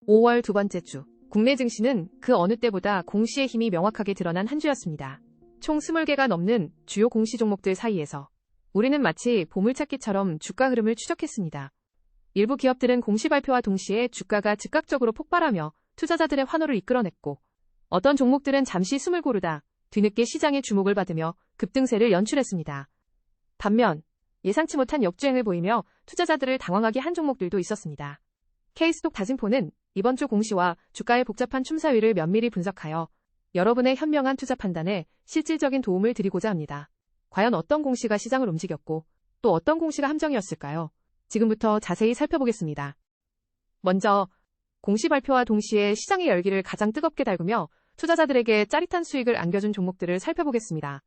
5월 두 번째 주, 국내 증시는 그 어느 때보다 공시의 힘이 명확하게 드러난 한 주였습니다. 총 20개가 넘는 주요 공시 종목들 사이에서 우리는 마치 보물찾기처럼 주가 흐름을 추적했습니다. 일부 기업들은 공시 발표와 동시에 주가가 즉각적으로 폭발하며 투자자들의 환호를 이끌어냈고, 어떤 종목들은 잠시 숨을 고르다 뒤늦게 시장의 주목을 받으며 급등세를 연출했습니다. 반면 예상치 못한 역주행을 보이며 투자자들을 당황하게 한 종목들도 있었습니다. K스톡 다짐포는 이번 주 공시와 주가의 복잡한 춤사위를 면밀히 분석하여 여러분의 현명한 투자 판단에 실질적인 도움을 드리고자 합니다. 과연 어떤 공시가 시장을 움직였고 또 어떤 공시가 함정이었을까요? 지금부터 자세히 살펴보겠습니다. 먼저 공시 발표와 동시에 시장의 열기를 가장 뜨겁게 달구며 투자자들에게 짜릿한 수익을 안겨준 종목들을 살펴보겠습니다.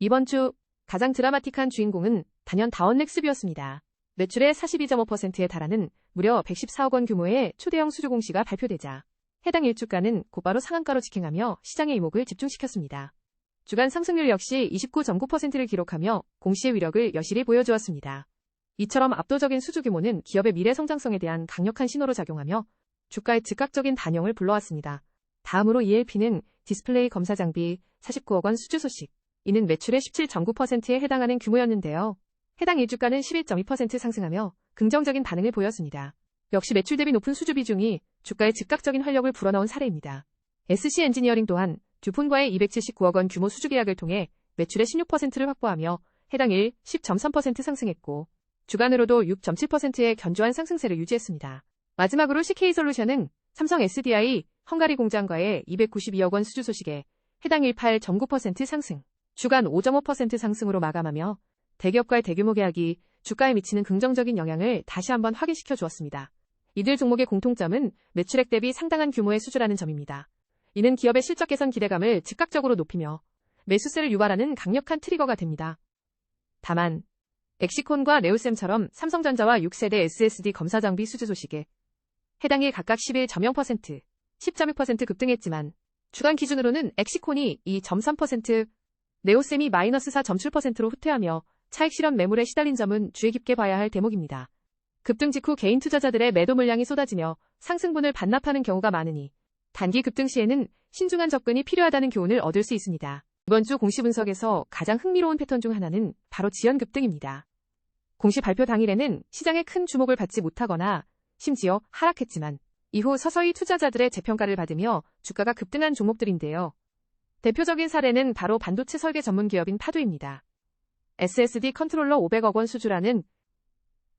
이번 주 가장 드라마틱한 주인공은 단연 다원넥스비였습니다. 매출의 42.5%에 달하는 무려 114억 원 규모의 초대형 수주 공시가 발표되자 해당 일주가는 곧바로 상한가로 직행하며 시장의 이목을 집중시켰습니다. 주간 상승률 역시 29.9%를 기록하며 공시의 위력을 여실히 보여주었습니다. 이처럼 압도적인 수주 규모는 기업의 미래 성장성에 대한 강력한 신호로 작용하며 주가의 즉각적인 반영을 불러왔습니다. 다음으로 ELP는 디스플레이 검사 장비 49억 원 수주 소식. 이는 매출의 17.9%에 해당하는 규모였는데요. 해당 일주가는 11.2% 상승하며 긍정적인 반응을 보였습니다. 역시 매출 대비 높은 수주 비중이 주가의 즉각적인 활력을 불어넣은 사례입니다. SC 엔지니어링 또한 듀폰과의 279억 원 규모 수주 계약을 통해 매출의 16%를 확보하며 해당 일 10.3% 상승했고, 주간으로도 6.7%의 견조한 상승세를 유지했습니다. 마지막으로 CK솔루션은 삼성 SDI 헝가리 공장과의 292억 원 수주 소식에 해당 일 8.9% 상승, 주간 5.5% 상승으로 마감하며 대기업과의 대규모 계약이 주가에 미치는 긍정적인 영향을 다시 한번 확인시켜 주었습니다. 이들 종목의 공통점은 매출액 대비 상당한 규모의 수주라는 점입니다. 이는 기업의 실적 개선 기대감을 즉각적으로 높이며 매수세를 유발하는 강력한 트리거가 됩니다. 다만 엑시콘과 레오셈처럼 삼성전자와 6세대 SSD 검사 장비 수주 소식에 해당 일 각각 11.0%, 10.1% 급등했지만 주간 기준으로는 엑시콘이 2.3%, 네오셈이 마이너스 4.7%로 후퇴하며 차익 실현 매물에 시달린 점은 주의 깊게 봐야 할 대목입니다. 급등 직후 개인 투자자들의 매도 물량이 쏟아지며 상승분을 반납하는 경우가 많으니 단기 급등 시에는 신중한 접근이 필요하다는 교훈을 얻을 수 있습니다. 이번 주 공시 분석에서 가장 흥미로운 패턴 중 하나는 바로 지연 급등입니다. 공시 발표 당일에는 시장의 큰 주목을 받지 못하거나 심지어 하락했지만 이후 서서히 투자자들의 재평가를 받으며 주가가 급등한 종목들인데요. 대표적인 사례는 바로 반도체 설계 전문 기업인 파두입니다. SSD 컨트롤러 500억 원 수주라는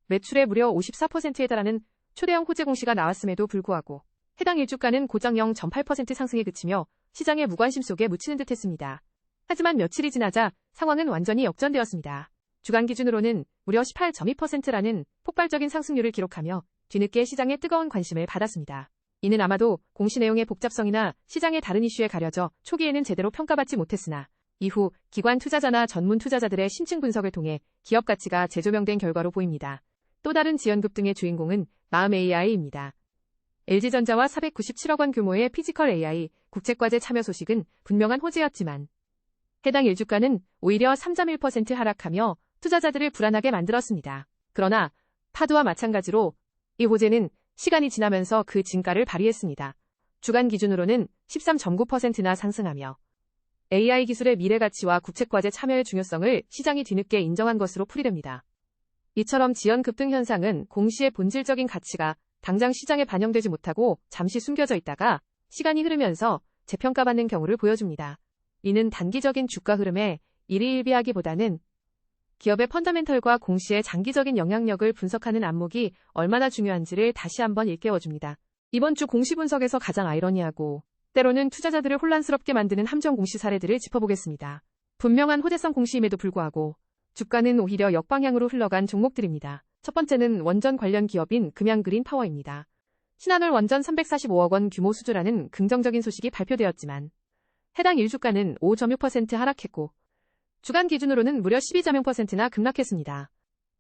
매출의 무려 54%에 달하는 초대형 호재 공시가 나왔음에도 불구하고 해당 일주가는 고작 0.8% 상승에 그치며 시장의 무관심 속에 묻히는 듯했습니다. 하지만 며칠이 지나자 상황은 완전히 역전되었습니다. 주간 기준으로는 무려 18.2%라는 폭발적인 상승률을 기록하며 뒤늦게 시장의 뜨거운 관심을 받았습니다. 이는 아마도 공시 내용의 복잡성이나 시장의 다른 이슈에 가려져 초기에는 제대로 평가받지 못했으나 이후 기관 투자자나 전문 투자자들의 심층 분석을 통해 기업 가치가 재조명된 결과로 보입니다. 또 다른 지연 급등의 주인공은 마음 AI입니다. LG전자와 497억 원 규모의 피지컬 AI 국책과제 참여 소식은 분명한 호재였지만 해당 일주가는 오히려 3.1% 하락하며 투자자들을 불안하게 만들었습니다. 그러나 파두와 마찬가지로 이 호재는 시간이 지나면서 그 진가를 발휘했습니다. 주간 기준으로는 13.9%나 상승하며 AI 기술의 미래 가치와 국책과제 참여의 중요성을 시장이 뒤늦게 인정한 것으로 풀이됩니다. 이처럼 지연 급등 현상은 공시의 본질적인 가치가 당장 시장에 반영되지 못하고 잠시 숨겨져 있다가 시간이 흐르면서 재평가받는 경우를 보여줍니다. 이는 단기적인 주가 흐름에 일희일비하기보다는 기업의 펀더멘털과 공시의 장기적인 영향력을 분석하는 안목이 얼마나 중요한지를 다시 한번 일깨워줍니다. 이번 주 공시 분석에서 가장 아이러니하고 때로는 투자자들을 혼란스럽게 만드는 함정 공시 사례들을 짚어보겠습니다. 분명한 호재성 공시임에도 불구하고 주가는 오히려 역방향으로 흘러간 종목들입니다. 첫 번째는 원전 관련 기업인 금양그린파워입니다. 신한울 원전 345억 원 규모 수주라는 긍정적인 소식이 발표되었지만 해당 일주가는 5.6% 하락했고 주간 기준으로는 무려 12.0%나 급락했습니다.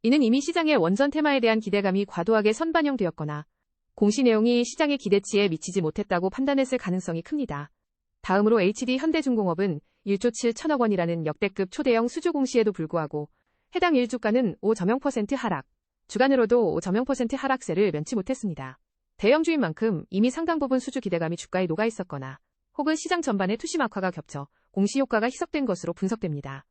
이는 이미 시장의 원전 테마에 대한 기대감이 과도하게 선반영되었거나 공시 내용이 시장의 기대치에 미치지 못했다고 판단했을 가능성이 큽니다. 다음으로 HD 현대중공업은 1조 7천억 원이라는 역대급 초대형 수주 공시에도 불구하고 해당 일주가는 5.0% 하락, 주간으로도 5.0% 하락세를 면치 못했습니다. 대형주인 만큼 이미 상당 부분 수주 기대감이 주가에 녹아 있었거나 혹은 시장 전반의 투심 악화가 겹쳐 공시 효과가 희석된 것으로 분석됩니다.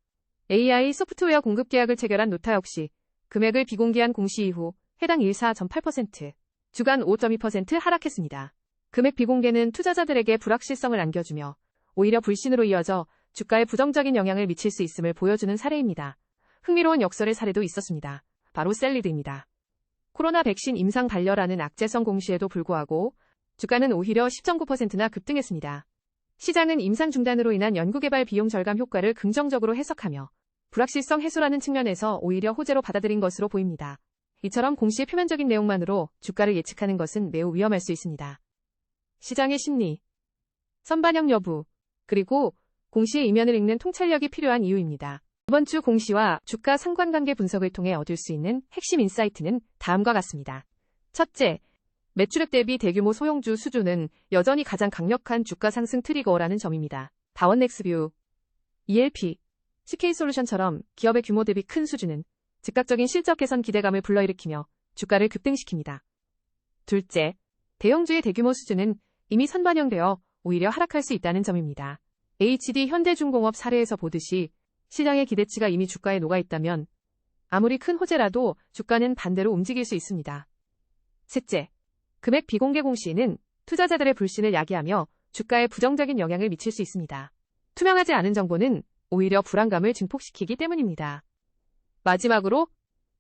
AI 소프트웨어 공급 계약을 체결한 노타 역시 금액을 비공개한 공시 이후 해당 일사 4.8%, 주간 5.2% 하락했습니다. 금액 비공개는 투자자들에게 불확실성을 안겨주며 오히려 불신으로 이어져 주가에 부정적인 영향을 미칠 수 있음을 보여주는 사례입니다. 흥미로운 역설의 사례도 있었습니다. 바로 셀리드입니다. 코로나 백신 임상 반려라는 악재성 공시에도 불구하고 주가는 오히려 10.9%나 급등했습니다. 시장은 임상 중단으로 인한 연구개발 비용 절감 효과를 긍정적으로 해석하며 불확실성 해소라는 측면에서 오히려 호재로 받아들인 것으로 보입니다. 이처럼 공시의 표면적인 내용만으로 주가를 예측하는 것은 매우 위험할 수 있습니다. 시장의 심리, 선반영 여부, 그리고 공시의 이면을 읽는 통찰력이 필요한 이유입니다. 이번 주 공시와 주가 상관관계 분석을 통해 얻을 수 있는 핵심 인사이트는 다음과 같습니다. 첫째, 매출액 대비 대규모 소형주 수주는 여전히 가장 강력한 주가 상승 트리거라는 점입니다. 다원넥스뷰, ELP, CK솔루션처럼 기업의 규모 대비 큰 수주는 즉각적인 실적 개선 기대감을 불러일으키며 주가를 급등시킵니다. 둘째, 대형주의 대규모 수주는 이미 선반영되어 오히려 하락할 수 있다는 점입니다. HD 현대중공업 사례에서 보듯이 시장의 기대치가 이미 주가에 녹아있다면 아무리 큰 호재라도 주가는 반대로 움직일 수 있습니다. 셋째, 금액 비공개 공시는 투자자들의 불신을 야기하며 주가에 부정적인 영향을 미칠 수 있습니다. 투명하지 않은 정보는 오히려 불안감을 증폭시키기 때문입니다. 마지막으로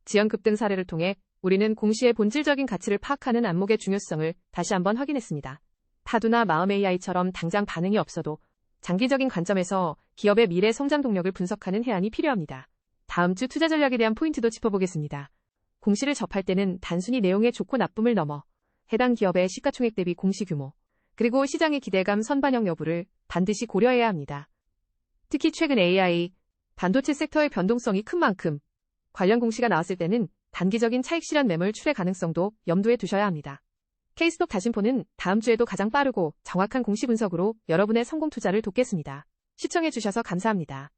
지연 급등 사례를 통해 우리는 공시의 본질적인 가치를 파악하는 안목의 중요성을 다시 한번 확인했습니다. 파두나 마음 AI처럼 당장 반응이 없어도 장기적인 관점에서 기업의 미래 성장 동력을 분석하는 해안이 필요합니다. 다음 주 투자 전략에 대한 포인트도 짚어보겠습니다. 공시를 접할 때는 단순히 내용의 좋고 나쁨을 넘어 해당 기업의 시가총액 대비 공시 규모, 그리고 시장의 기대감 선반영 여부를 반드시 고려해야 합니다. 특히 최근 AI, 반도체 섹터의 변동성이 큰 만큼 관련 공시가 나왔을 때는 단기적인 차익 실현 매물 출회 가능성도 염두에 두셔야 합니다. K스톡 다신포는 다음 주에도 가장 빠르고 정확한 공시 분석으로 여러분의 성공 투자를 돕겠습니다. 시청해주셔서 감사합니다.